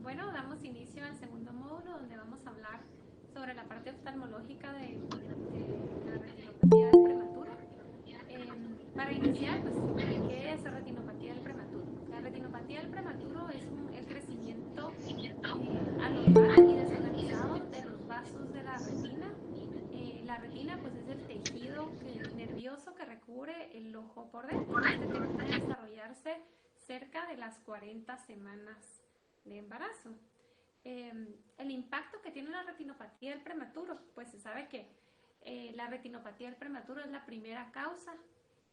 Bueno, damos inicio al segundo módulo donde vamos a hablar sobre la parte oftalmológica de la retinopatía del prematuro. Para iniciar, pues, ¿qué es la retinopatía del prematuro? La retinopatía del prematuro es el crecimiento anormal y desorganizado de los vasos de la retina. La retina, pues, es el tejido nervioso que recubre el ojo por dentro. Este termina de desarrollarse cerca de las 40 semanas de embarazo. El impacto que tiene la retinopatía del prematuro, pues se sabe que la retinopatía del prematuro es la primera causa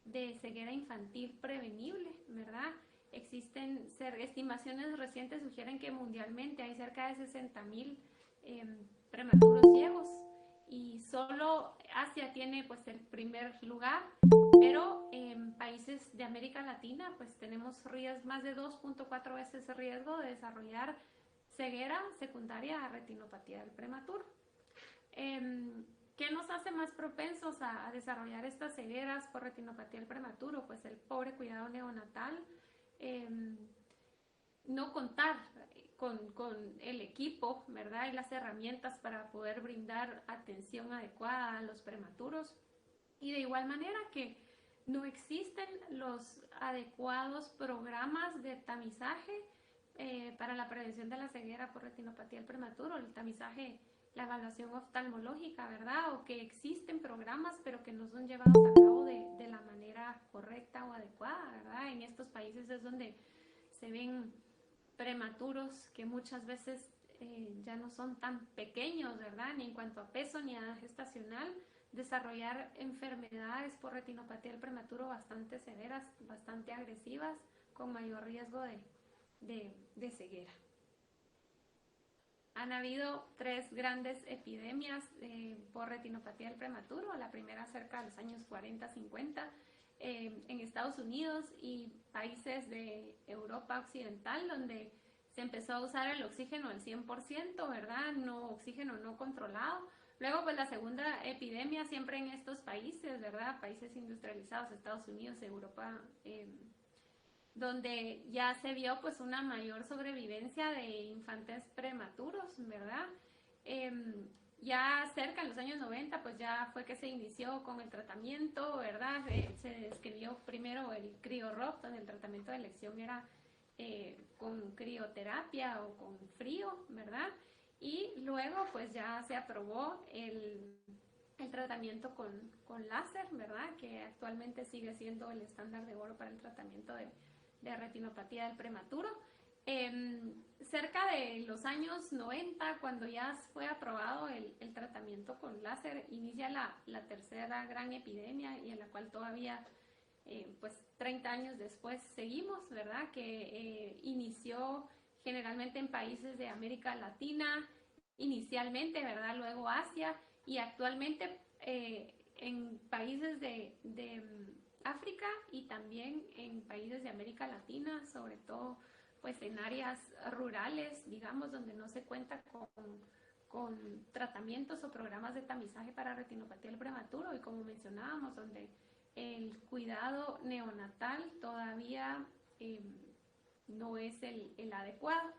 de ceguera infantil prevenible, ¿verdad? Existen estimaciones recientes sugieren que mundialmente hay cerca de 60.000 prematuros ciegos y solo Asia tiene pues el primer lugar, pero en países de América Latina pues tenemos más de 2.4 veces el riesgo de desarrollar ceguera secundaria a retinopatía del prematuro. ¿Qué nos hace más propensos a desarrollar estas cegueras por retinopatía del prematuro? Pues el pobre cuidado neonatal, eh, no contar con el equipo, ¿verdad? Y las herramientas para poder brindar atención adecuada a los prematuros. Y de igual manera que no existen los adecuados programas de tamizaje para la prevención de la ceguera por retinopatía del prematuro, el tamizaje, la evaluación oftalmológica, ¿verdad? O que existen programas pero que no son llevados a cabo de la manera correcta o adecuada, ¿verdad? En estos países es donde se ven prematuros que muchas veces ya no son tan pequeños, ¿verdad? Ni en cuanto a peso ni a edad gestacional, desarrollar enfermedades por retinopatía del prematuro bastante severas, bastante agresivas, con mayor riesgo de ceguera. Han habido 3 grandes epidemias por retinopatía del prematuro, la primera cerca de los años 40-50 en Estados Unidos y países de Europa occidental, donde se empezó a usar el oxígeno al 100%, ¿verdad? No, oxígeno no controlado. Luego, pues la segunda epidemia siempre en estos países, ¿verdad? Países industrializados, Estados Unidos, Europa, donde ya se vio pues una mayor sobrevivencia de infantes prematuros, ¿verdad? Ya cerca en los años 90 pues ya fue que se inició con el tratamiento, ¿verdad? Se describió primero el CryoRock, donde el tratamiento de elección era con crioterapia o con frío, ¿verdad? Y luego pues ya se aprobó el tratamiento con láser, ¿verdad? Que actualmente sigue siendo el estándar de oro para el tratamiento de retinopatía del prematuro. Cerca de los años 90, cuando ya fue aprobado el tratamiento con láser, inicia la tercera gran epidemia y en la cual todavía, pues 30 años después seguimos, ¿verdad? Que inició generalmente en países de América Latina, inicialmente, ¿verdad? Luego Asia y actualmente en países de África y también en países de América Latina, sobre todo pues en áreas rurales, digamos, donde no se cuenta con tratamientos o programas de tamizaje para retinopatía del prematuro y como mencionábamos, donde el cuidado neonatal todavía no es el adecuado.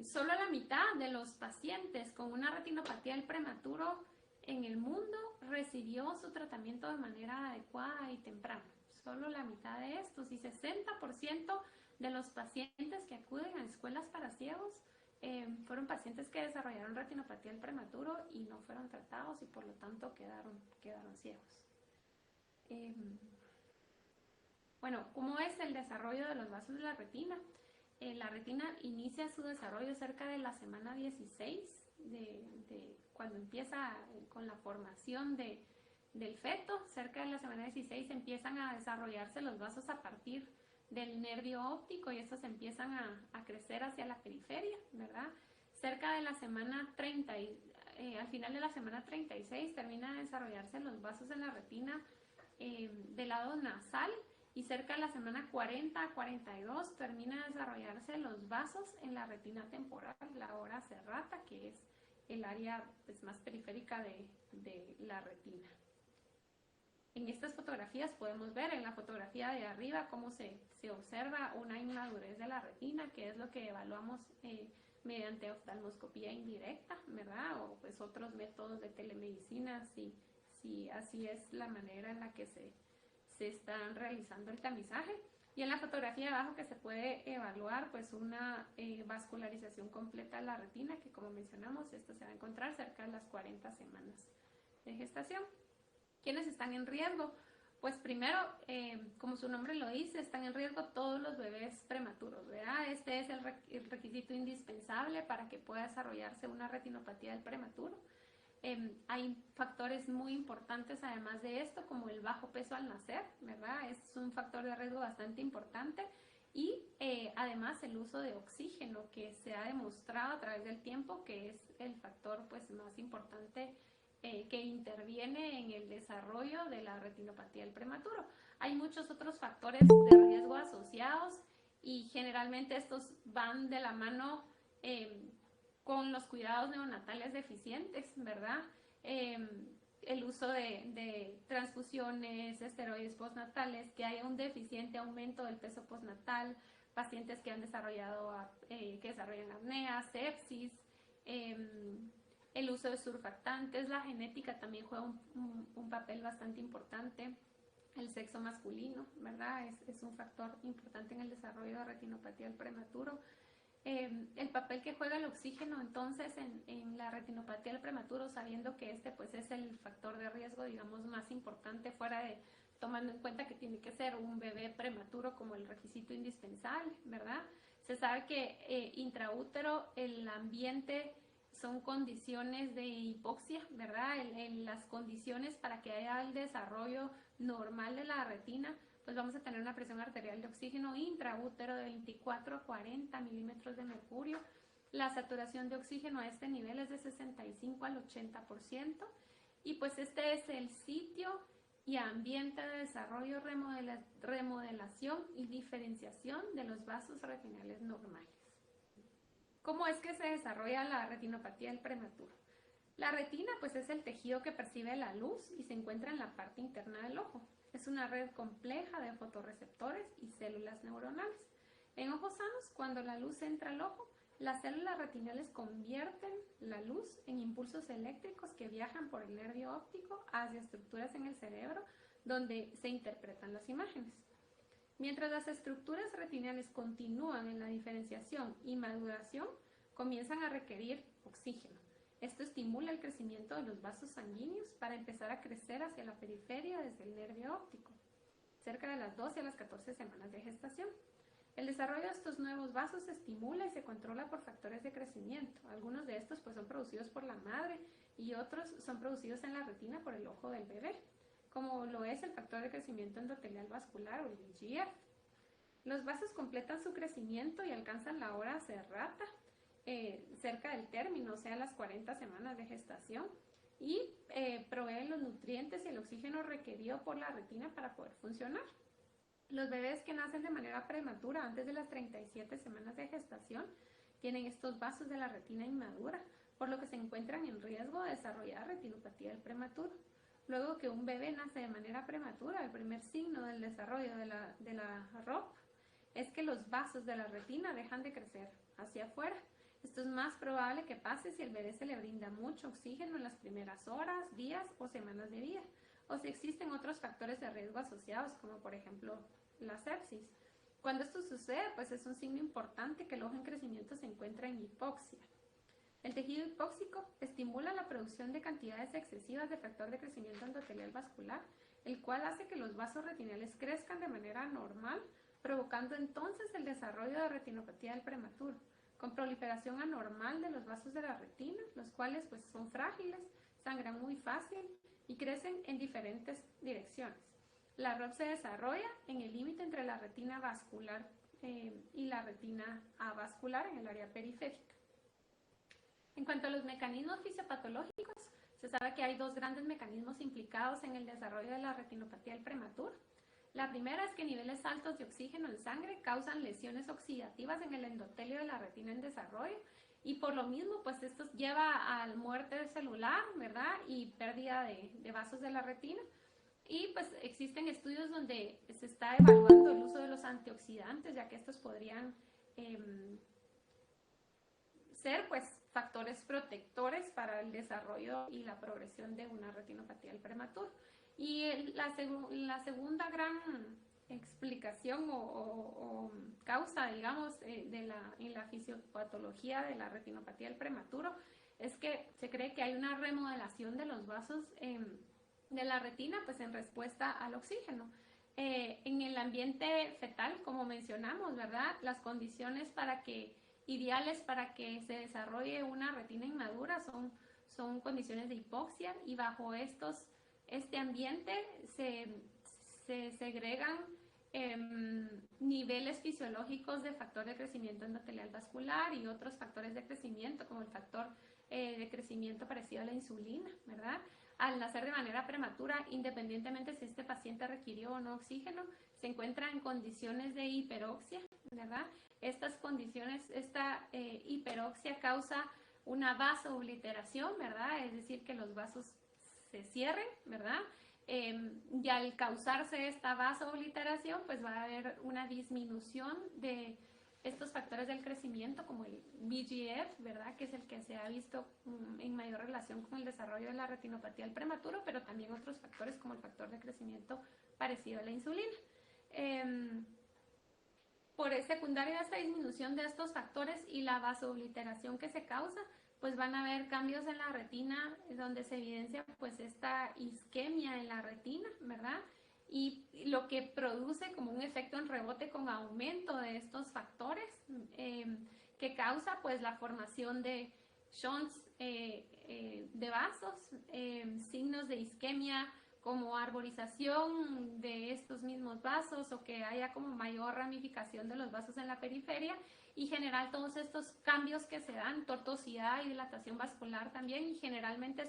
Solo la mitad de los pacientes con una retinopatía del prematuro en el mundo recibió su tratamiento de manera adecuada y temprana. Solo la mitad de estos y 60% de los pacientes que acuden a escuelas para ciegos fueron pacientes que desarrollaron retinopatía del prematuro y no fueron tratados y por lo tanto quedaron ciegos. Bueno, ¿cómo es el desarrollo de los vasos de la retina? La retina inicia su desarrollo cerca de la semana 16, cuando empieza con la formación del feto. Cerca de la semana 16 empiezan a desarrollarse los vasos a partir del nervio óptico y estos empiezan a crecer hacia la periferia, ¿verdad? Cerca de la semana 30, al final de la semana 36 termina de desarrollarse los vasos en la retina del lado nasal y cerca de la semana 40 a 42 termina de desarrollarse los vasos en la retina temporal, la ora serrata, que es el área pues, más periférica de la retina. En estas fotografías podemos ver en la fotografía de arriba cómo se observa una inmadurez de la retina, que es lo que evaluamos mediante oftalmoscopía indirecta, ¿verdad? O pues otros métodos de telemedicina, si así es la manera en la que se están realizando el tamizaje. Y en la fotografía de abajo que se puede evaluar pues una vascularización completa de la retina, que como mencionamos, esto se va a encontrar cerca de las 40 semanas de gestación. ¿Quiénes están en riesgo? Pues primero, como su nombre lo dice, están en riesgo todos los bebés prematuros, ¿verdad? Este es el requisito indispensable para que pueda desarrollarse una retinopatía del prematuro. Hay factores muy importantes además de esto, como el bajo peso al nacer, ¿verdad? Es un factor de riesgo bastante importante. Y además el uso de oxígeno, que se ha demostrado a través del tiempo que es el factor pues, más importante que interviene en el desarrollo de la retinopatía del prematuro. Hay muchos otros factores de riesgo asociados y generalmente estos van de la mano con los cuidados neonatales deficientes, ¿verdad? El uso de transfusiones, esteroides postnatales, que haya un deficiente aumento del peso postnatal, pacientes que han desarrollado, que desarrollan apnea, sepsis, el uso de surfactantes, la genética también juega un papel bastante importante, el sexo masculino, ¿verdad? Es un factor importante en el desarrollo de retinopatía del prematuro. El papel que juega el oxígeno entonces en la retinopatía del prematuro, sabiendo que este pues es el factor de riesgo digamos más importante, fuera de tomando en cuenta que tiene que ser un bebé prematuro como el requisito indispensable, ¿verdad? Se sabe que intraútero el ambiente son condiciones de hipoxia, ¿verdad? En las condiciones para que haya el desarrollo normal de la retina, pues vamos a tener una presión arterial de oxígeno intraútero de 24 a 40 milímetros de mercurio. La saturación de oxígeno a este nivel es de 65 al 80%. Y pues este es el sitio y ambiente de desarrollo, remodelación y diferenciación de los vasos retinales normales. ¿Cómo es que se desarrolla la retinopatía del prematuro? La retina pues es el tejido que percibe la luz y se encuentra en la parte interna del ojo. Es una red compleja de fotorreceptores y células neuronales. En ojos sanos, cuando la luz entra al ojo, las células retinales convierten la luz en impulsos eléctricos que viajan por el nervio óptico hacia estructuras en el cerebro donde se interpretan las imágenes. Mientras las estructuras retinales continúan en la diferenciación y maduración, comienzan a requerir oxígeno. Esto estimula el crecimiento de los vasos sanguíneos para empezar a crecer hacia la periferia desde el nervio óptico, cerca de las 12 a las 14 semanas de gestación. El desarrollo de estos nuevos vasos se estimula y se controla por factores de crecimiento. Algunos de estos pues, son producidos por la madre y otros son producidos en la retina por el ojo del bebé, como lo es el factor de crecimiento endotelial vascular o el VEGF. Los vasos completan su crecimiento y alcanzan la hora serrata cerca del término, o sea, las 40 semanas de gestación, y proveen los nutrientes y el oxígeno requerido por la retina para poder funcionar. Los bebés que nacen de manera prematura antes de las 37 semanas de gestación tienen estos vasos de la retina inmadura, por lo que se encuentran en riesgo de desarrollar retinopatía del prematuro. Luego que un bebé nace de manera prematura, el primer signo del desarrollo de la ROP es que los vasos de la retina dejan de crecer hacia afuera. Esto es más probable que pase si el bebé se le brinda mucho oxígeno en las primeras horas, días o semanas de vida, o si existen otros factores de riesgo asociados, como por ejemplo la sepsis. Cuando esto sucede, pues es un signo importante que el ojo en crecimiento se encuentra en hipoxia. El tejido hipóxico estimula la producción de cantidades excesivas de factor de crecimiento endotelial vascular, el cual hace que los vasos retinales crezcan de manera normal, provocando entonces el desarrollo de retinopatía del prematuro, con proliferación anormal de los vasos de la retina, los cuales pues son frágiles, sangran muy fácil y crecen en diferentes direcciones. La ROP se desarrolla en el límite entre la retina vascular y la retina avascular en el área periférica. En cuanto a los mecanismos fisiopatológicos, se sabe que hay dos grandes mecanismos implicados en el desarrollo de la retinopatía del prematuro. La primera es que niveles altos de oxígeno en sangre causan lesiones oxidativas en el endotelio de la retina en desarrollo y por lo mismo pues esto lleva a muerte celular, ¿verdad? Y pérdida de vasos de la retina. Y pues existen estudios donde se está evaluando el uso de los antioxidantes, ya que estos podrían ser pues factores protectores para el desarrollo y la progresión de una retinopatía del prematuro. Y la segunda gran explicación o causa, digamos, en la fisiopatología de la retinopatía del prematuro es que se cree que hay una remodelación de los vasos de la retina, pues en respuesta al oxígeno. En el ambiente fetal, como mencionamos, ¿verdad? Las condiciones ideales para que se desarrolle una retina inmadura son condiciones de hipoxia, y bajo este ambiente se segregan niveles fisiológicos de factor de crecimiento endotelial vascular y otros factores de crecimiento, como el factor de crecimiento parecido a la insulina, ¿verdad? Al nacer de manera prematura, independientemente si este paciente requirió o no oxígeno, se encuentra en condiciones de hiperoxia, ¿verdad? Estas condiciones, esta hiperoxia causa una vasoobliteración, ¿verdad? Es decir, que los vasos se cierren, ¿verdad? Y al causarse esta vasoobliteración, pues va a haber una disminución de estos factores del crecimiento, como el VEGF, ¿verdad? Que es el que se ha visto en mayor relación con el desarrollo de la retinopatía del prematuro, pero también otros factores como el factor de crecimiento parecido a la insulina. Por secundaria a esta disminución de estos factores y la vasoobliteración que se causa, pues van a haber cambios en la retina donde se evidencia pues esta isquemia en la retina, ¿verdad? Y lo que produce como un efecto en rebote con aumento de estos factores que causa pues la formación de shunts de vasos, signos de isquemia como arborización de estos mismos vasos, o que haya como mayor ramificación de los vasos en la periferia, y general todos estos cambios que se dan, tortuosidad y dilatación vascular también, y generalmente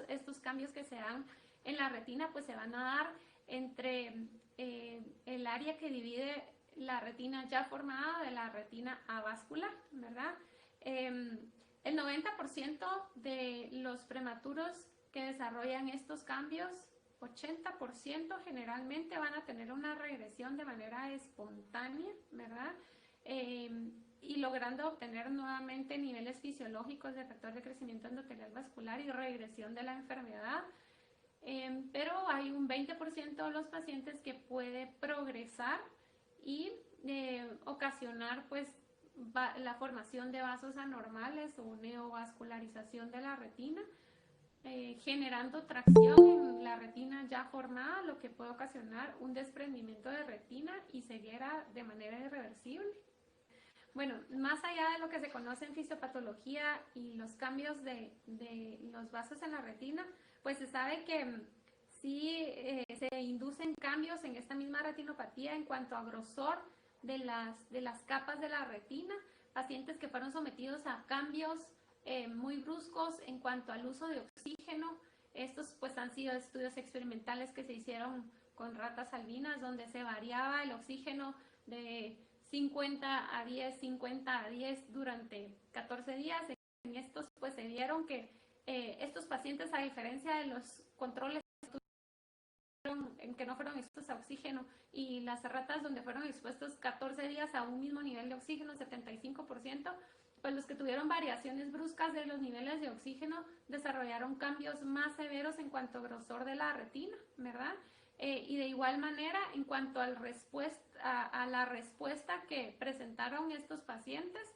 estos cambios que se dan en la retina pues se van a dar entre el área que divide la retina ya formada de la retina avascular, ¿verdad? El 90% de los prematuros que desarrollan estos cambios, 80% generalmente van a tener una regresión de manera espontánea, ¿verdad? Y logrando obtener nuevamente niveles fisiológicos de factor de crecimiento endotelial vascular y regresión de la enfermedad. Pero hay un 20% de los pacientes que puede progresar y ocasionar pues la formación de vasos anormales o neovascularización de la retina, generando tracción en la retina ya formada, lo que puede ocasionar un desprendimiento de retina y ceguera de manera irreversible. Bueno, más allá de lo que se conoce en fisiopatología y los cambios de los vasos en la retina, pues se sabe que sí se inducen cambios en esta misma retinopatía en cuanto a grosor de las capas de la retina, pacientes que fueron sometidos a cambios muy bruscos en cuanto al uso de oxígeno. Estos pues han sido estudios experimentales que se hicieron con ratas albinas, donde se variaba el oxígeno de 50 a 10, 50 a 10 durante 14 días. En estos pues se vieron que estos pacientes, a diferencia de los controles en que no fueron expuestos a oxígeno, y las ratas donde fueron expuestos 14 días a un mismo nivel de oxígeno, 75%, pues los que tuvieron variaciones bruscas de los niveles de oxígeno desarrollaron cambios más severos en cuanto a grosor de la retina, ¿verdad? Y de igual manera, en cuanto a la respuesta que presentaron estos pacientes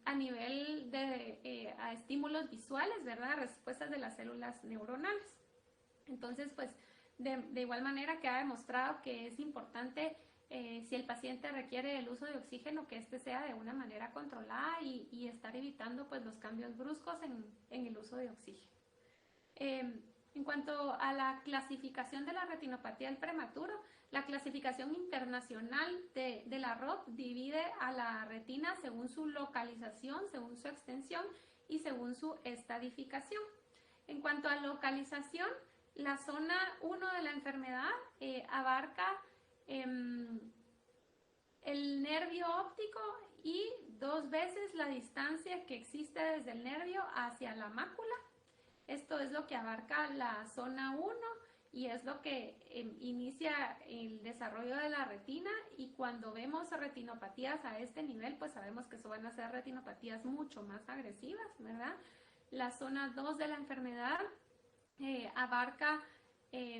a nivel de a estímulos visuales, ¿verdad? Respuestas de las células neuronales. Entonces, pues, de igual manera queda demostrado que es importante, si el paciente requiere el uso de oxígeno, que este sea de una manera controlada y estar evitando pues los cambios bruscos en el uso de oxígeno. En cuanto a la clasificación de la retinopatía del prematuro, la clasificación internacional de la ROP divide a la retina según su localización, según su extensión y según su estadificación. En cuanto a localización, la zona 1 de la enfermedad abarca el nervio óptico y 2 veces la distancia que existe desde el nervio hacia la mácula. Esto es lo que abarca la zona 1, y es lo que inicia el desarrollo de la retina, y cuando vemos retinopatías a este nivel, pues sabemos que eso van a ser retinopatías mucho más agresivas, ¿verdad? La zona 2 de la enfermedad abarca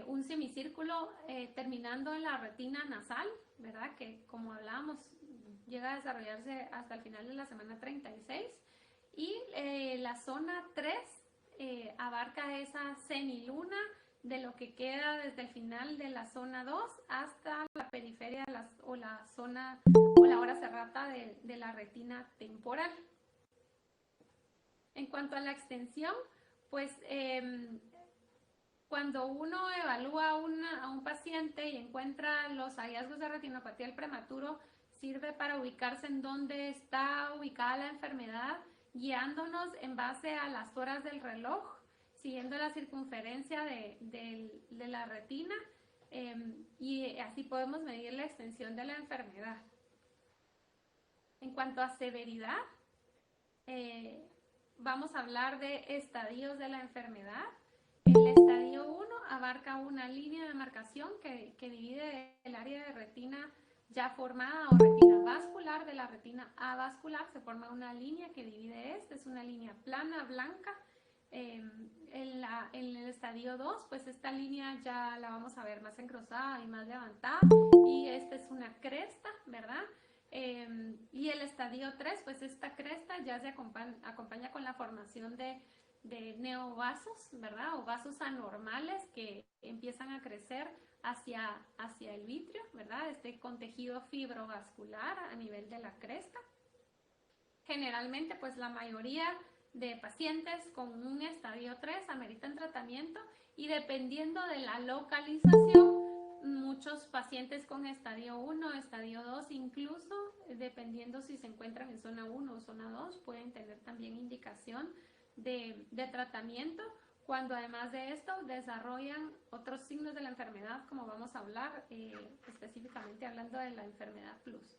un semicírculo terminando en la retina nasal, ¿verdad? Que como hablábamos, llega a desarrollarse hasta el final de la semana 36. Y la zona 3 abarca esa semiluna de lo que queda desde el final de la zona 2 hasta la periferia o la zona o la hora serrata de la retina temporal. En cuanto a la extensión, pues cuando uno evalúa a un paciente y encuentra los hallazgos de retinopatía del prematuro, sirve para ubicarse en dónde está ubicada la enfermedad, guiándonos en base a las horas del reloj, siguiendo la circunferencia de la retina, y así podemos medir la extensión de la enfermedad. En cuanto a severidad, vamos a hablar de estadios de la enfermedad. El estadio 1 abarca una línea de marcación que divide el área de retina ya formada o retina vascular de la retina avascular. Se forma una línea que divide es una línea plana, blanca. En el estadio 2, pues esta línea ya la vamos a ver más engrosada y más levantada, y esta es una cresta, ¿verdad? Y el estadio 3, pues esta cresta ya se acompaña con la formación de neovasos, ¿verdad? O vasos anormales que empiezan a crecer hacia el vitrio, ¿verdad? Con tejido fibrovascular a nivel de la cresta. Generalmente, pues la mayoría de pacientes con un estadio 3 ameritan tratamiento, y dependiendo de la localización, muchos pacientes con estadio 1, estadio 2, incluso dependiendo si se encuentran en zona 1 o zona 2, pueden tener también indicación de tratamiento, cuando además de esto desarrollan otros signos de la enfermedad, como vamos a hablar, específicamente hablando de la enfermedad plus.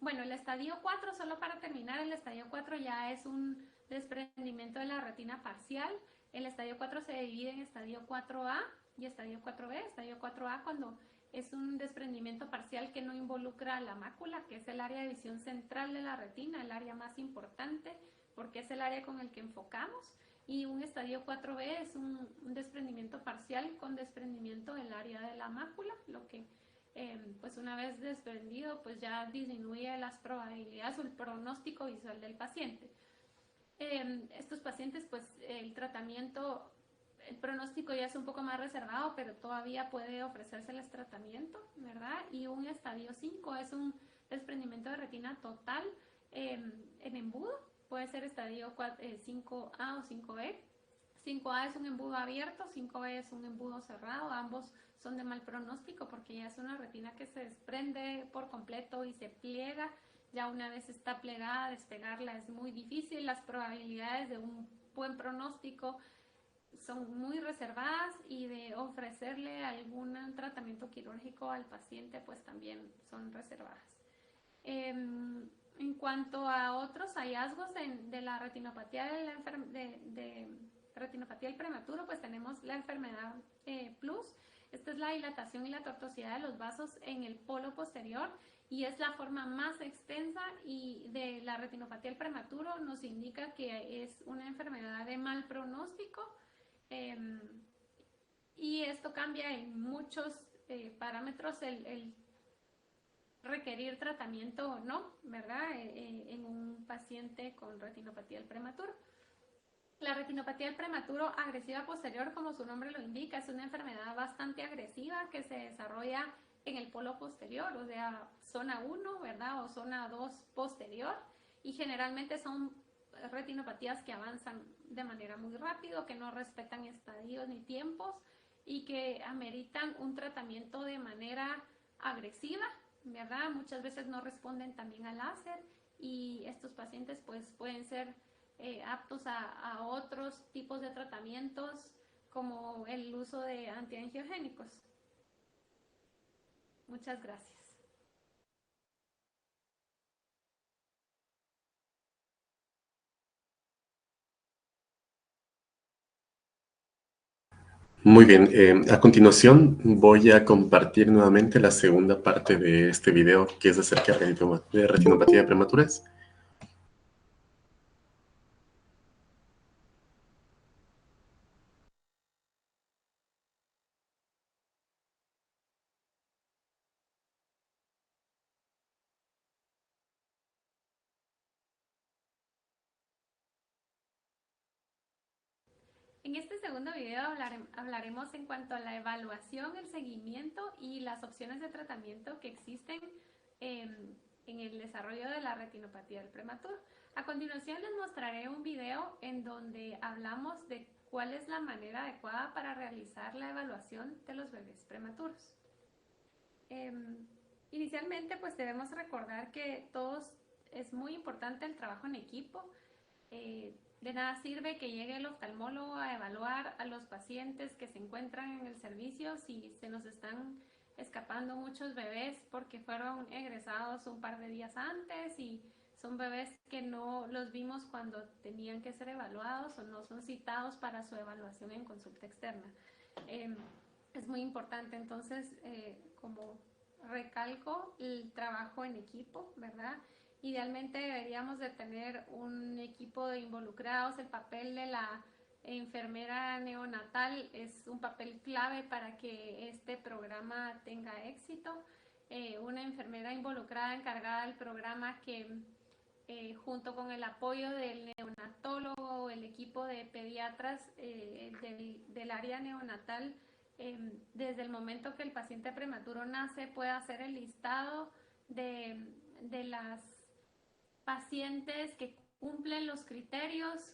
Bueno, el estadio 4, solo para terminar, el estadio 4 ya es un desprendimiento de la retina parcial. El estadio 4 se divide en estadio 4A y estadio 4B. Estadio 4A cuando es un desprendimiento parcial que no involucra la mácula, que es el área de visión central de la retina, el área más importante, porque es el área con el que enfocamos. Y un estadio 4B es un desprendimiento parcial con desprendimiento del área de la mácula, lo que pues una vez desprendido, pues ya disminuye las probabilidades o el pronóstico visual del paciente. Estos pacientes, pues el tratamiento, el pronóstico ya es un poco más reservado, pero todavía puede ofrecérseles tratamiento, ¿verdad? Y un estadio 5 es un desprendimiento de retina total en embudo, puede ser estadio 5A o 5E. 5A es un embudo abierto, 5B es un embudo cerrado, ambos son de mal pronóstico porque ya es una retina que se desprende por completo y se pliega. Ya una vez está plegada, despegarla es muy difícil. Las probabilidades de un buen pronóstico son muy reservadas, y de ofrecerle algún tratamiento quirúrgico al paciente pues también son reservadas. En cuanto a otros hallazgos de la retinopatía de retinopatía del prematuro, pues tenemos la enfermedad plus. Esta es la dilatación y la tortuosidad de los vasos en el polo posterior, y es la forma más extensa, y de la retinopatía del prematuro nos indica que es una enfermedad de mal pronóstico, y esto cambia en muchos parámetros el requerir tratamiento o no, ¿verdad? En un paciente con retinopatía del prematuro. La retinopatía del prematuro agresiva posterior, como su nombre lo indica, es una enfermedad bastante agresiva que se desarrolla en el polo posterior, o sea, zona 1, ¿verdad? O zona 2 posterior, y generalmente son retinopatías que avanzan de manera muy rápido, que no respetan estadios ni tiempos, y que ameritan un tratamiento de manera agresiva, ¿verdad? Muchas veces no responden también al láser, y estos pacientes pues pueden ser aptos a otros tipos de tratamientos, como el uso de antiangiogénicos. Muchas gracias. Muy bien, a continuación voy a compartir nuevamente la segunda parte de este video que es acerca de retinopatía de prematuras. En este segundo video hablaremos en cuanto a la evaluación, el seguimiento y las opciones de tratamiento que existen en el desarrollo de la retinopatía del prematuro. A continuación les mostraré un video en donde hablamos de cuál es la manera adecuada para realizar la evaluación de los bebés prematuros. Inicialmente pues debemos recordar que todos es muy importante el trabajo en equipo. De nada sirve que llegue el oftalmólogo a evaluar a los pacientes que se encuentran en el servicio si se nos están escapando muchos bebés porque fueron egresados un par de días antes y son bebés que no los vimos cuando tenían que ser evaluados o no son citados para su evaluación en consulta externa. Es muy importante entonces, como recalco, el trabajo en equipo, ¿verdad? Idealmente deberíamos de tener un equipo de involucrados. El papel de la enfermera neonatal es un papel clave para que este programa tenga éxito. Una enfermera involucrada, encargada del programa que junto con el apoyo del neonatólogo, el equipo de pediatras del área neonatal, desde el momento que el paciente prematuro nace, puede hacer el listado de las pacientes que cumplen los criterios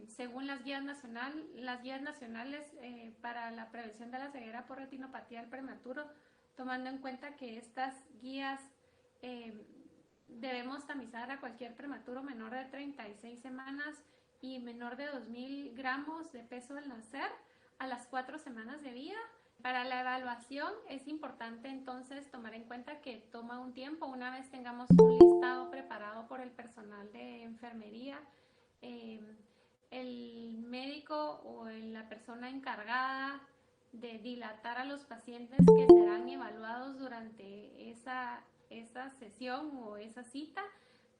según las guías nacionales para la prevención de la ceguera por retinopatía del prematuro, tomando en cuenta que estas guías debemos tamizar a cualquier prematuro menor de 36 semanas y menor de 2.000 gramos de peso al nacer a las 4 semanas de vida. Para la evaluación es importante entonces tomar en cuenta que toma un tiempo. Una vez tengamos un listado preparado por el personal de enfermería, el médico o la persona encargada de dilatar a los pacientes que serán evaluados durante esa sesión o esa cita,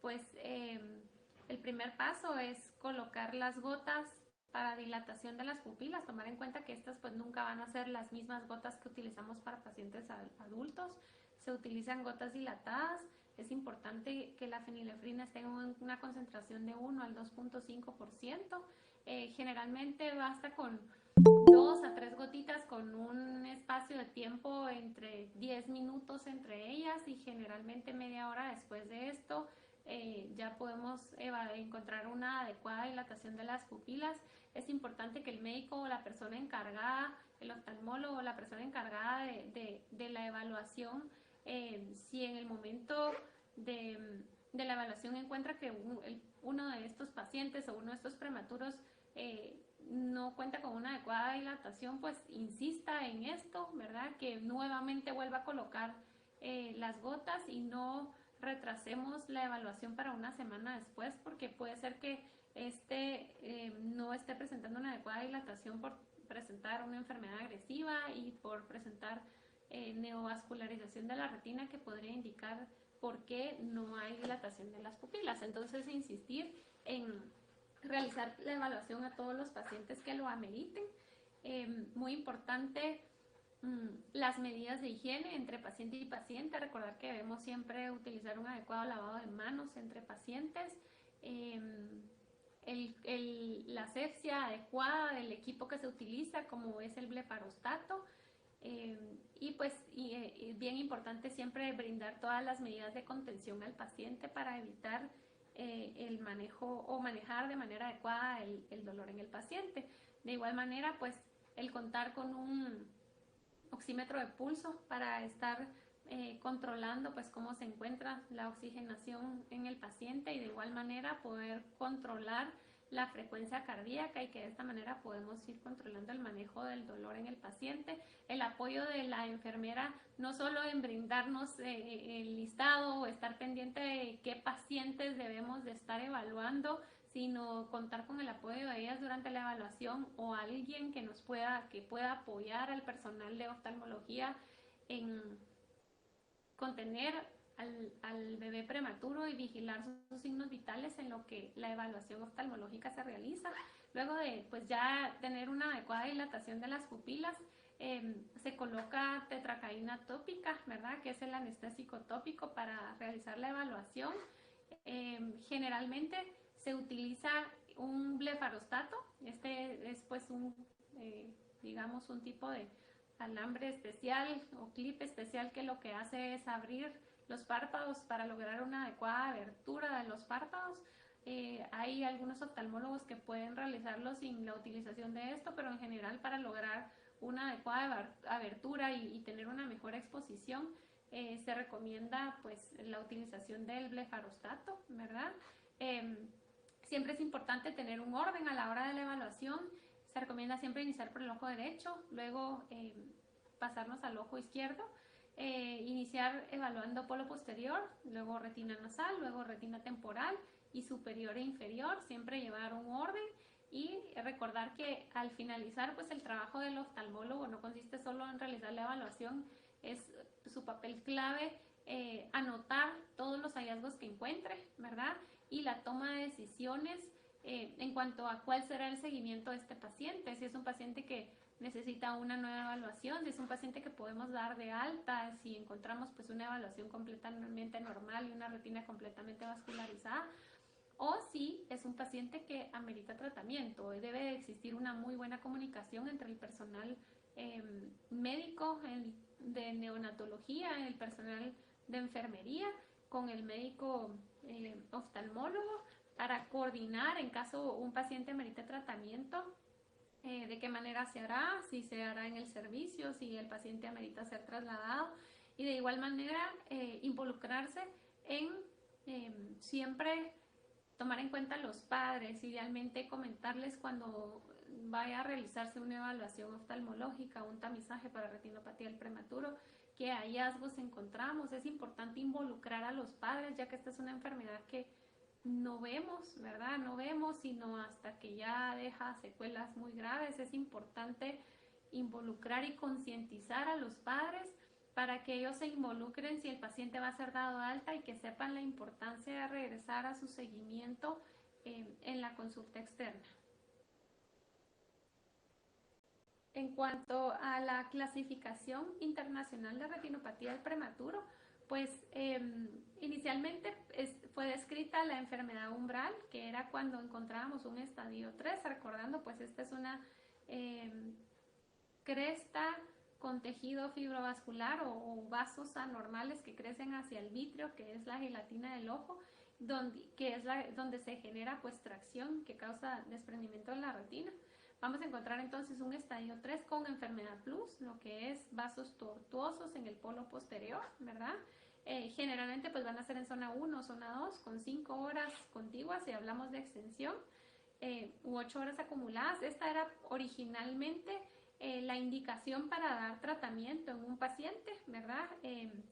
pues el primer paso es colocar las gotas para dilatación de las pupilas, tomar en cuenta que estas pues nunca van a ser las mismas gotas que utilizamos para pacientes adultos. Se utilizan gotas dilatadas. Es importante que la fenilefrina esté en una concentración de 1 al 2.5%. Generalmente basta con 2 a 3 gotitas con un espacio de tiempo entre 10 minutos entre ellas y generalmente media hora después de esto ya podemos encontrar una adecuada dilatación de las pupilas. Es importante que el médico o la persona encargada, el oftalmólogo, la persona encargada de la evaluación, si en el momento de la evaluación encuentra que uno de estos pacientes o uno de estos prematuros no cuenta con una adecuada dilatación, pues insista en esto, ¿verdad? Que nuevamente vuelva a colocar las gotas y no retrasemos la evaluación para una semana después, porque puede ser que no esté presentando una adecuada dilatación por presentar una enfermedad agresiva y por presentar neovascularización de la retina que podría indicar por qué no hay dilatación de las pupilas. Entonces, insistir en realizar la evaluación a todos los pacientes que lo ameriten. Muy importante las medidas de higiene entre paciente y paciente. Recordar que debemos siempre utilizar un adecuado lavado de manos entre pacientes. La asepsia adecuada del equipo que se utiliza, como es el blefarostato. Y pues bien importante siempre brindar todas las medidas de contención al paciente para evitar el manejo o manejar de manera adecuada el dolor en el paciente. De igual manera, pues el contar con un oxímetro de pulso para estar controlando pues cómo se encuentra la oxigenación en el paciente y de igual manera poder controlar la frecuencia cardíaca y que de esta manera podemos ir controlando el manejo del dolor en el paciente. El apoyo de la enfermera no solo en brindarnos el listado o estar pendiente de qué pacientes debemos de estar evaluando, sino contar con el apoyo de ellas durante la evaluación o alguien que pueda apoyar al personal de oftalmología en contener al bebé prematuro y vigilar sus signos vitales en lo que la evaluación oftalmológica se realiza. Luego de pues ya tener una adecuada dilatación de las pupilas, se coloca tetracaína tópica, ¿verdad? Que es el anestésico tópico para realizar la evaluación. Generalmente se utiliza un blefarostato. Este es pues digamos un tipo de alambre especial o clip especial que lo que hace es abrir los párpados para lograr una adecuada abertura de los párpados. Hay algunos oftalmólogos que pueden realizarlo sin la utilización de esto, pero en general para lograr una adecuada abertura y tener una mejor exposición, se recomienda pues la utilización del blefarostato, ¿verdad? Siempre es importante tener un orden a la hora de la evaluación. Se recomienda siempre iniciar por el ojo derecho, luego pasarnos al ojo izquierdo, iniciar evaluando polo posterior, luego retina nasal, luego retina temporal y superior e inferior, siempre llevar un orden y recordar que al finalizar pues el trabajo del oftalmólogo no consiste solo en realizar la evaluación, es su papel clave anotar todos los hallazgos que encuentre, ¿verdad? Y la toma de decisiones en cuanto a cuál será el seguimiento de este paciente, si es un paciente que necesita una nueva evaluación, si es un paciente que podemos dar de alta, si encontramos pues una evaluación completamente normal y una retina completamente vascularizada, o si es un paciente que amerita tratamiento. Debe de existir una muy buena comunicación entre el personal médico de neonatología, el personal de enfermería, con el médico oftalmólogo, para coordinar en caso un paciente amerite tratamiento, de qué manera se hará, si se hará en el servicio, si el paciente amerita ser trasladado, y de igual manera involucrarse en siempre tomar en cuenta a los padres, idealmente comentarles cuando vaya a realizarse una evaluación oftalmológica, un tamizaje para retinopatía del prematuro, qué hallazgos encontramos. Es importante involucrar a los padres, ya que esta es una enfermedad que no vemos, ¿verdad? No vemos sino hasta que ya deja secuelas muy graves. Es importante involucrar y concientizar a los padres para que ellos se involucren si el paciente va a ser dado alta y que sepan la importancia de regresar a su seguimiento en la consulta externa. En cuanto a la clasificación internacional de retinopatía del prematuro, pues inicialmente fue descrita la enfermedad umbral, que era cuando encontrábamos un estadio 3, recordando pues esta es una cresta con tejido fibrovascular o vasos anormales que crecen hacia el vitrio, que es la gelatina del ojo, donde se genera pues tracción que causa desprendimiento de la retina. Vamos a encontrar entonces un estadio 3 con enfermedad plus, lo que es vasos tortuosos en el polo posterior, ¿verdad? Generalmente pues van a ser en zona 1 o zona 2 con 5 horas contiguas si hablamos de extensión, u 8 horas acumuladas. Esta era originalmente la indicación para dar tratamiento en un paciente, ¿verdad?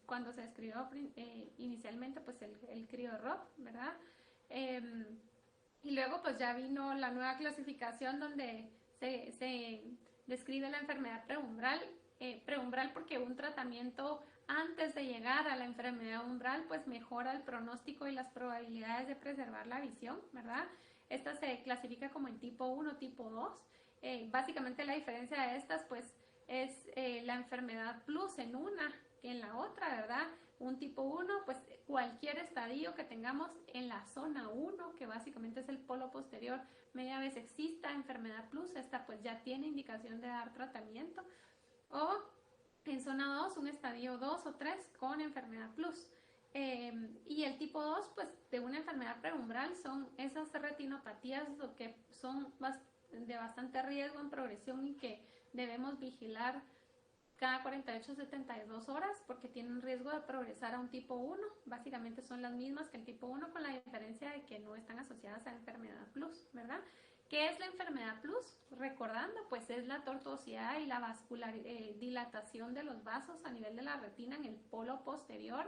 Cuando se describió inicialmente pues el CRIO-ROP, ¿verdad? Y luego pues ya vino la nueva clasificación donde se describe la enfermedad preumbral porque un tratamiento antes de llegar a la enfermedad umbral pues mejora el pronóstico y las probabilidades de preservar la visión, ¿verdad? Esta se clasifica como en tipo 1, tipo 2. Básicamente la diferencia de estas pues es la enfermedad plus en una que en la otra, ¿verdad? Un tipo 1, pues cualquier estadio que tengamos en la zona 1, que básicamente es el polo posterior, media vez exista enfermedad plus, esta pues ya tiene indicación de dar tratamiento. O en zona 2, un estadio 2 o 3 con enfermedad plus. Y el tipo 2, pues de una enfermedad preumbral, son esas retinopatías que son de bastante riesgo en progresión y que debemos vigilar cada 48 a 72 horas porque tienen riesgo de progresar a un tipo 1. Básicamente son las mismas que el tipo 1 con la diferencia de que no están asociadas a enfermedad plus, ¿verdad? ¿Qué es la enfermedad plus? Recordando, pues es la tortuosidad y la dilatación de los vasos a nivel de la retina en el polo posterior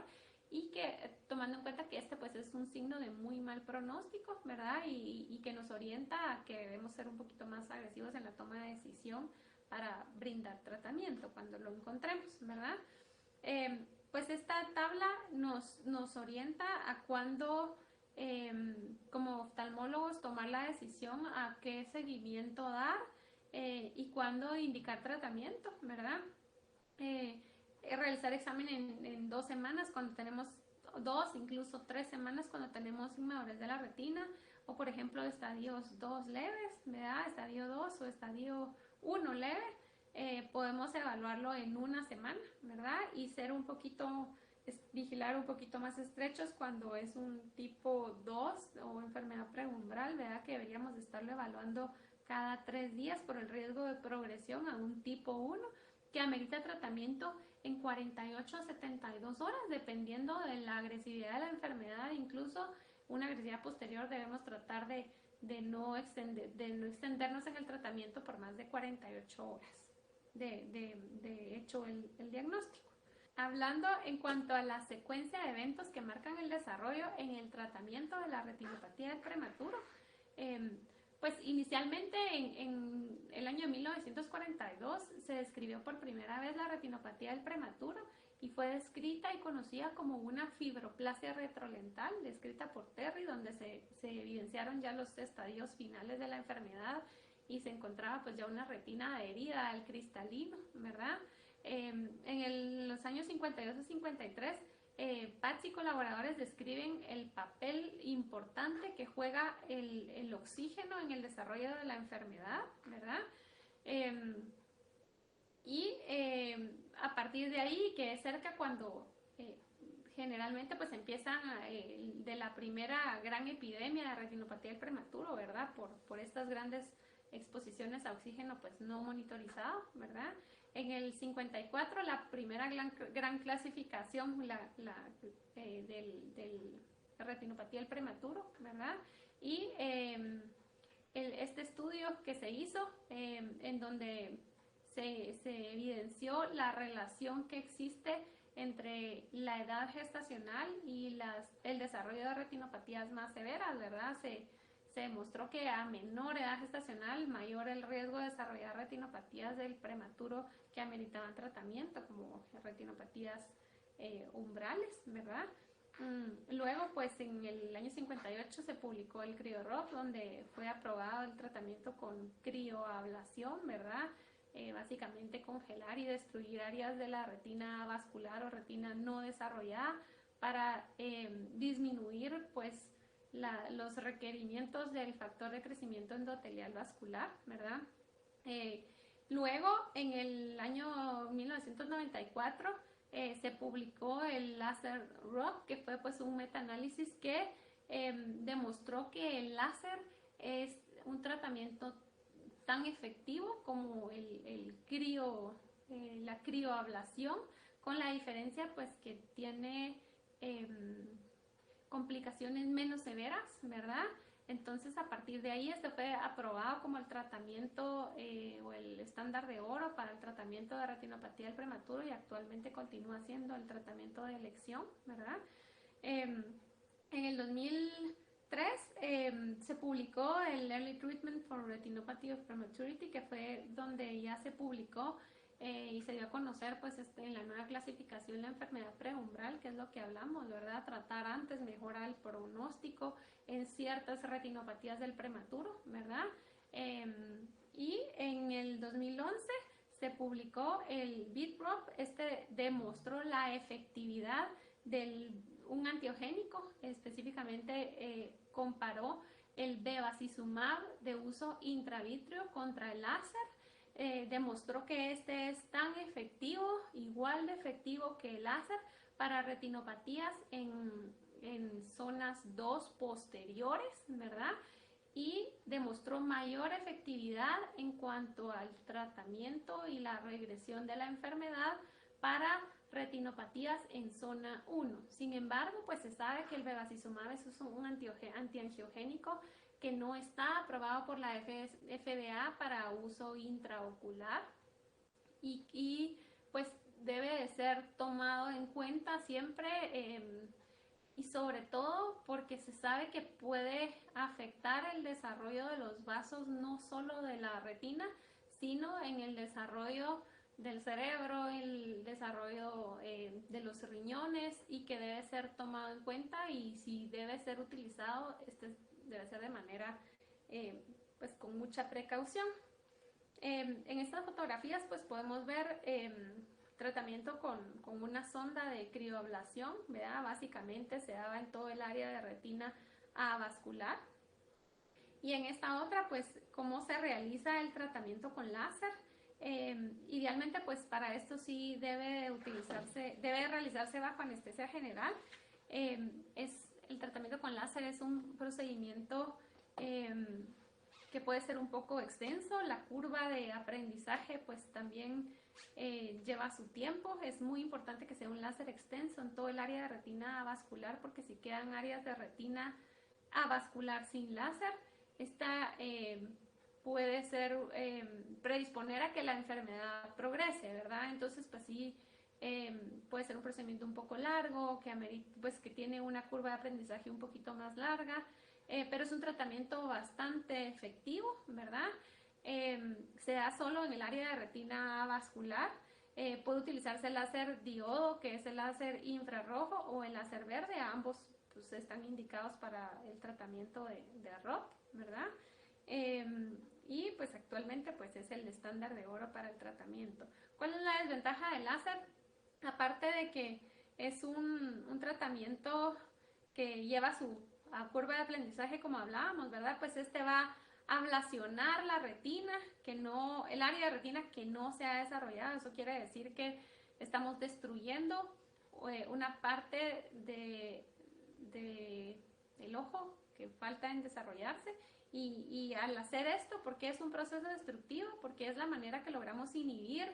y que tomando en cuenta que este pues es un signo de muy mal pronóstico, ¿verdad? Y que nos orienta a que debemos ser un poquito más agresivos en la toma de decisión para brindar tratamiento cuando lo encontremos, ¿verdad? Pues esta tabla nos orienta a cuándo, como oftalmólogos, tomar la decisión a qué seguimiento dar y cuándo indicar tratamiento, ¿verdad? Eh, Realizar examen en 2 semanas cuando tenemos 2, incluso 3 semanas cuando tenemos inmadurez de la retina, o por ejemplo estadios 2 leves, ¿verdad? Estadio 2 o estadio 1 leve, podemos evaluarlo en una semana, ¿verdad? Y ser un poquito, vigilar un poquito más estrechos cuando es un tipo 2 o enfermedad preumbral, ¿verdad? Que deberíamos estarlo evaluando cada 3 días por el riesgo de progresión a un tipo 1 que amerita tratamiento en 48 a 72 horas, dependiendo de la agresividad de la enfermedad. Incluso una agresividad posterior debemos tratar de no extendernos en el tratamiento por más de 48 horas de hecho el diagnóstico. Hablando en cuanto a la secuencia de eventos que marcan el desarrollo en el tratamiento de la retinopatía del prematuro, pues inicialmente en el año 1942 se describió por primera vez la retinopatía del prematuro y fue descrita y conocida como una fibroplasia retrolental, descrita por Terry, donde se evidenciaron ya los estadios finales de la enfermedad y se encontraba pues ya una retina adherida al cristalino, ¿verdad? Los años 52 y 53, Patz y colaboradores describen el papel importante que juega el oxígeno en el desarrollo de la enfermedad, ¿verdad? Eh, a partir de ahí, que es cerca cuando generalmente pues empiezan de la primera gran epidemia de retinopatía del prematuro, ¿verdad? Por estas grandes exposiciones a oxígeno pues no monitorizado, ¿verdad? En el 54 la primera gran clasificación del retinopatía del prematuro, ¿verdad? Y este estudio que se hizo en donde se evidenció la relación que existe entre la edad gestacional y el desarrollo de retinopatías más severas, ¿verdad? Se demostró que a menor edad gestacional, mayor el riesgo de desarrollar retinopatías del prematuro que ameritaban tratamiento, como retinopatías umbrales, ¿verdad? Luego, pues en el año 58 se publicó el CryoRob, donde fue aprobado el tratamiento con crioablación, ¿verdad? Básicamente congelar y destruir áreas de la retina vascular o retina no desarrollada para disminuir pues los requerimientos del factor de crecimiento endotelial vascular, ¿verdad? Luego, en el año 1994, se publicó el láser ROC, que fue pues un metaanálisis que demostró que el láser es un tratamiento tan efectivo como la crioablación, con la diferencia pues que tiene complicaciones menos severas, ¿verdad? Entonces, a partir de ahí, este fue aprobado como el tratamiento o el estándar de oro para el tratamiento de retinopatía del prematuro y actualmente continúa siendo el tratamiento de elección, ¿verdad? En el 2003 se publicó el Early Treatment for Retinopathy of Prematurity, que fue donde ya se publicó y se dio a conocer pues en la nueva clasificación la enfermedad preumbral, que es lo que hablamos, ¿verdad? Tratar antes, mejorar el pronóstico en ciertas retinopatías del prematuro, ¿verdad? Y en el 2011 se publicó el BITROP, este demostró la efectividad de un antiogénico, específicamente comparó el bevacizumab de uso intravítreo contra el láser. Demostró que este es tan efectivo, igual de efectivo que el láser para retinopatías en zonas 2 posteriores, ¿verdad? Y demostró mayor efectividad en cuanto al tratamiento y la regresión de la enfermedad para retinopatías en zona 1. Sin embargo, pues se sabe que el bevacizumab es un antiangiogénico que no está aprobado por la FDA para uso intraocular y pues debe de ser tomado en cuenta siempre, y sobre todo porque se sabe que puede afectar el desarrollo de los vasos no solo de la retina, sino en el desarrollo del cerebro, el desarrollo de los riñones, y que debe ser tomado en cuenta, y si debe ser utilizado, debe ser de manera pues con mucha precaución. En estas fotografías pues podemos ver tratamiento con una sonda de crioablación, ¿verdad? Básicamente se daba en todo el área de retina avascular. Y en esta otra, pues, cómo se realiza el tratamiento con láser. Idealmente, pues, para esto sí debe realizarse bajo anestesia general. El tratamiento con láser es un procedimiento que puede ser un poco extenso. La curva de aprendizaje, pues, también lleva su tiempo. Es muy importante que sea un láser extenso en todo el área de retina avascular, porque si quedan áreas de retina avascular sin láser, esta puede ser predisponer a que la enfermedad progrese, ¿verdad? Entonces, pues sí, puede ser un procedimiento un poco largo, pues, que tiene una curva de aprendizaje un poquito más larga, pero es un tratamiento bastante efectivo, ¿verdad? Se da solo en el área de retina vascular. Puede utilizarse el láser diodo, que es el láser infrarrojo, o el láser verde. Ambos pues, están indicados para el tratamiento de ROP, ¿verdad? Y pues actualmente pues es el estándar de oro para el tratamiento. ¿Cuál es la desventaja del láser? Aparte de que es un tratamiento que lleva su curva de aprendizaje, como hablábamos, ¿verdad? Pues este va a ablacionar la retina, el área de retina que no se ha desarrollado. Eso quiere decir que estamos destruyendo una parte del ojo que falta en desarrollarse, y al hacer esto, porque es un proceso destructivo, porque es la manera que logramos inhibir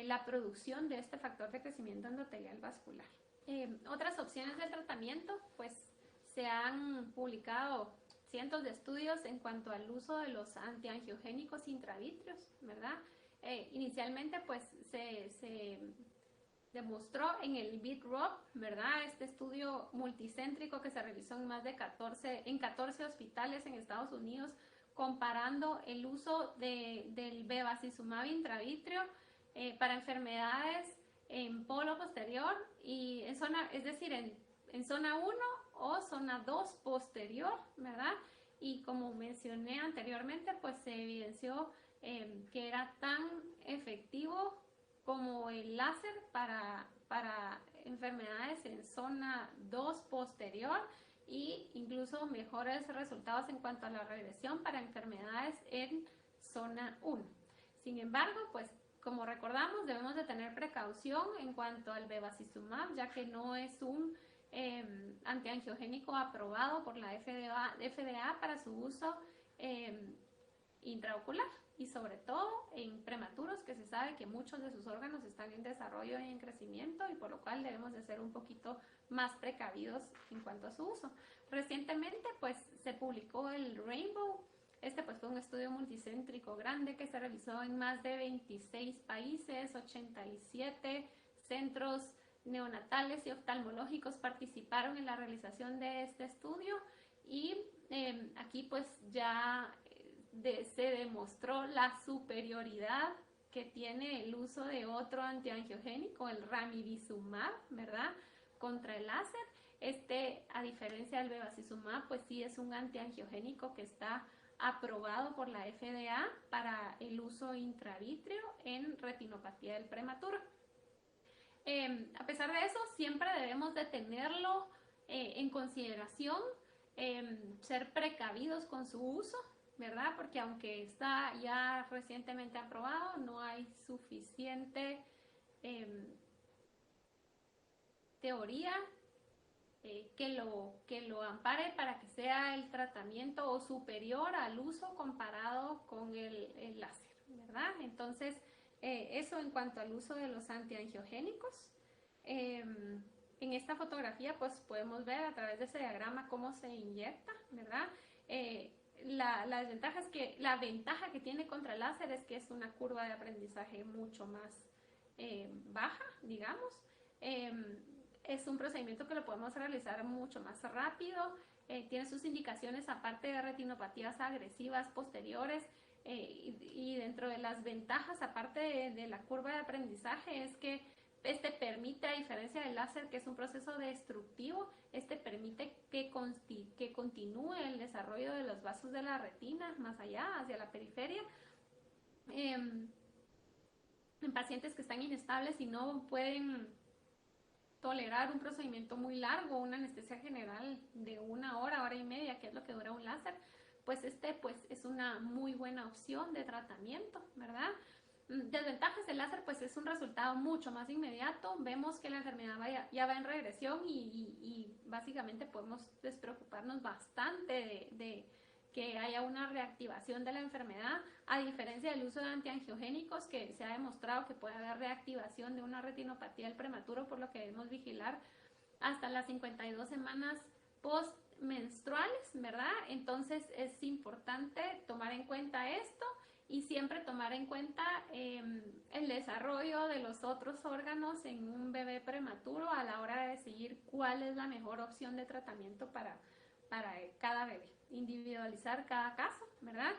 la producción de este factor de crecimiento endotelial vascular. Otras opciones de tratamiento, pues se han publicado cientos de estudios en cuanto al uso de los antiangiogénicos intravítreos, ¿verdad? Inicialmente pues se demostró en el BIT-ROP, ¿verdad? Este estudio multicéntrico que se realizó en más de 14 hospitales en Estados Unidos, comparando el uso del bevacizumab intravítreo para enfermedades en polo posterior y en zona, es decir, en zona 1 o zona 2 posterior, ¿verdad? Y como mencioné anteriormente, pues se evidenció que era tan efectivo como el láser para enfermedades en zona 2 posterior, e incluso mejores resultados en cuanto a la regresión para enfermedades en zona 1. Sin embargo, pues como recordamos, debemos de tener precaución en cuanto al bevacizumab, ya que no es un antiangiogénico aprobado por la FDA para su uso intraocular, y sobre todo en prematuros, que se sabe que muchos de sus órganos están en desarrollo y en crecimiento, y por lo cual debemos de ser un poquito más precavidos en cuanto a su uso. Recientemente pues se publicó el Rainbow. Este pues fue un estudio multicéntrico grande que se realizó en más de 26 países, 87 centros neonatales y oftalmológicos participaron en la realización de este estudio, y aquí pues ya se demostró la superioridad que tiene el uso de otro antiangiogénico, el ranibizumab, ¿verdad?, contra el láser. A diferencia del bevacizumab, pues sí es un antiangiogénico que está aprobado por la FDA para el uso intravítreo en retinopatía del prematuro. A pesar de eso, siempre debemos de tenerlo en consideración, ser precavidos con su uso, ¿verdad? Porque aunque está ya recientemente aprobado, no hay suficiente teoría que lo ampare para que sea el tratamiento o superior al uso comparado con el láser, ¿verdad? Entonces, eso en cuanto al uso de los antiangiogénicos. En esta fotografía pues podemos ver a través de ese diagrama cómo se inyecta, ¿verdad? La desventaja es que la ventaja que tiene contra el láser es que es una curva de aprendizaje mucho más baja, digamos. Es un procedimiento que lo podemos realizar mucho más rápido. Tiene sus indicaciones aparte de retinopatías agresivas posteriores, y dentro de las ventajas, aparte de la curva de aprendizaje, es que este permite, a diferencia del láser, que es un proceso destructivo, este permite que continúe el desarrollo de los vasos de la retina más allá, hacia la periferia. En pacientes que están inestables y no pueden tolerar un procedimiento muy largo, una anestesia general de 1 hora, hora y media, que es lo que dura un láser, pues es una muy buena opción de tratamiento, ¿verdad? Desventajas del láser, pues es un resultado mucho más inmediato. Vemos que la enfermedad ya va en regresión y básicamente podemos despreocuparnos bastante de que haya una reactivación de la enfermedad, a diferencia del uso de antiangiogénicos, que se ha demostrado que puede haber reactivación de una retinopatía del prematuro, por lo que debemos vigilar hasta las 52 semanas postmenstruales, ¿verdad? Entonces es importante tomar en cuenta esto y siempre tomar en cuenta el desarrollo de los otros órganos en un bebé prematuro a la hora de decidir cuál es la mejor opción de tratamiento para cada bebé, individualizar cada caso, ¿verdad?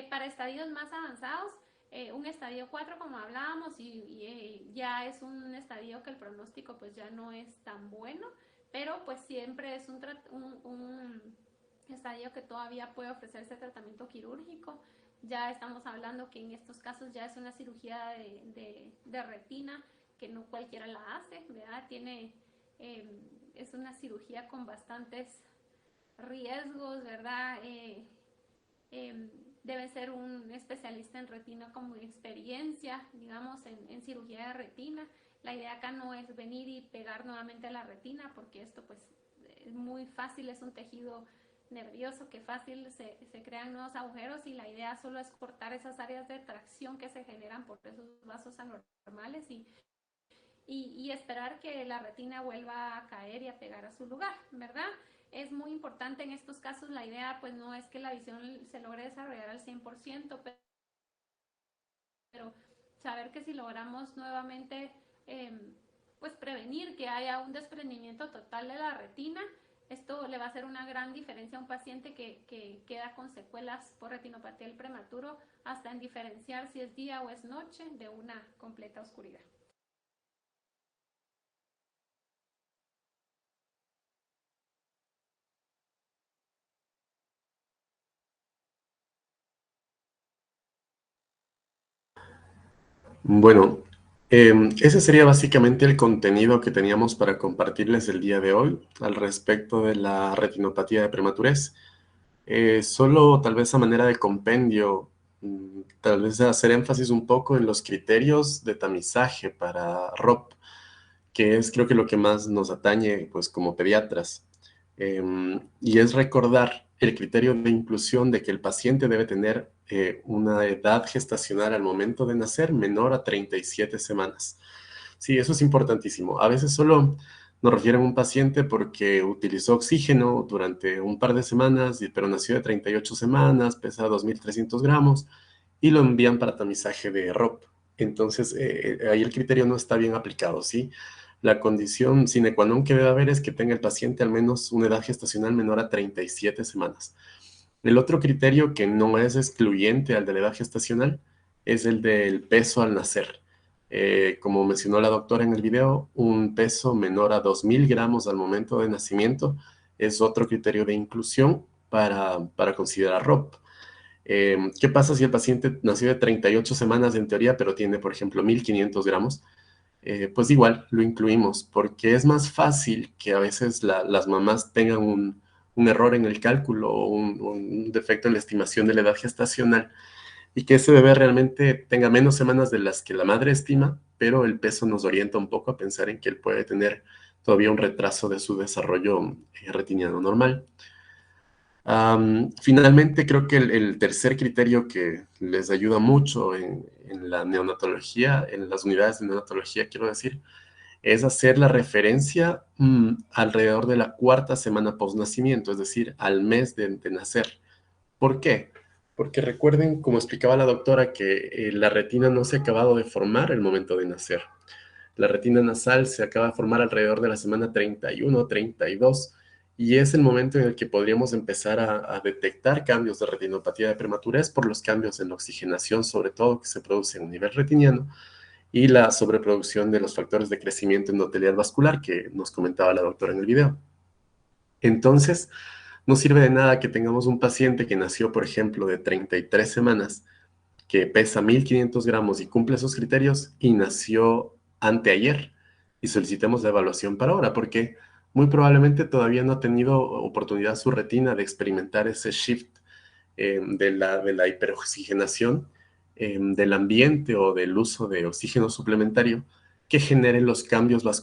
Para estadios más avanzados, un estadio 4, como hablábamos, y ya es un estadio que el pronóstico pues ya no es tan bueno, pero pues siempre es un estadio que todavía puede ofrecerse tratamiento quirúrgico. Ya estamos hablando que en estos casos ya es una cirugía de retina que no cualquiera la hace, ¿verdad? Es una cirugía con bastantes riesgos, ¿verdad? Debe ser un especialista en retina con experiencia, digamos, en cirugía de retina. La idea acá no es venir y pegar nuevamente a la retina, porque esto pues es muy fácil, es un tejido nervioso que fácil se crean nuevos agujeros, y la idea solo es cortar esas áreas de tracción que se generan por esos vasos anormales y esperar que la retina vuelva a caer y a pegar a su lugar, ¿verdad? Es muy importante en estos casos, la idea pues no es que la visión se logre desarrollar al 100%, pero saber que si logramos nuevamente pues prevenir que haya un desprendimiento total de la retina, esto le va a hacer una gran diferencia a un paciente que queda con secuelas por retinopatía del prematuro, hasta en diferenciar si es día o es noche de una completa oscuridad. Bueno, ese sería básicamente el contenido que teníamos para compartirles el día de hoy al respecto de la retinopatía de prematurez. Solo tal vez a manera de compendio, tal vez hacer énfasis un poco en los criterios de tamizaje para ROP, que es creo que lo que más nos atañe pues como pediatras. Y es recordar el criterio de inclusión de que el paciente debe tener una edad gestacional al momento de nacer menor a 37 semanas. Sí, eso es importantísimo. A veces solo nos refieren a un paciente porque utilizó oxígeno durante un par de semanas, pero nació de 38 semanas, pesa 2.300 gramos y lo envían para tamizaje de ROP. Entonces, ahí el criterio no está bien aplicado, ¿sí? La condición sine qua non que debe haber es que tenga el paciente al menos una edad gestacional menor a 37 semanas. El otro criterio que no es excluyente al de la edad gestacional es el del peso al nacer. Como mencionó la doctora en el video, un peso menor a 2.000 gramos al momento de nacimiento es otro criterio de inclusión para considerar ROP. ¿Qué pasa si el paciente nació de 38 semanas en teoría, pero tiene, por ejemplo, 1.500 gramos? Pues igual lo incluimos, porque es más fácil que a veces las mamás tengan un error en el cálculo o un defecto en la estimación de la edad gestacional y que ese bebé realmente tenga menos semanas de las que la madre estima, pero el peso nos orienta un poco a pensar en que él puede tener todavía un retraso de su desarrollo retiniano normal. Finalmente, creo que el tercer criterio que les ayuda mucho en la neonatología, en las unidades de neonatología, quiero decir, es hacer la referencia alrededor de la 4ª semana postnacimiento, es decir, al mes de nacer. ¿Por qué? Porque recuerden, como explicaba la doctora, que la retina no se ha acabado de formar al momento de nacer. La retina nasal se acaba de formar alrededor de la semana 31 o 32 y es el momento en el que podríamos empezar a detectar cambios de retinopatía de prematurez por los cambios en la oxigenación, sobre todo que se produce a nivel retiniano, y la sobreproducción de los factores de crecimiento endotelial vascular que nos comentaba la doctora en el video. Entonces, no sirve de nada que tengamos un paciente que nació, por ejemplo, de 33 semanas, que pesa 1500 gramos y cumple esos criterios y nació anteayer y solicitemos la evaluación para ahora, porque muy probablemente todavía no ha tenido oportunidad su retina de experimentar ese shift de la hiperoxigenación del ambiente o del uso de oxígeno suplementario que genere los cambios vasculares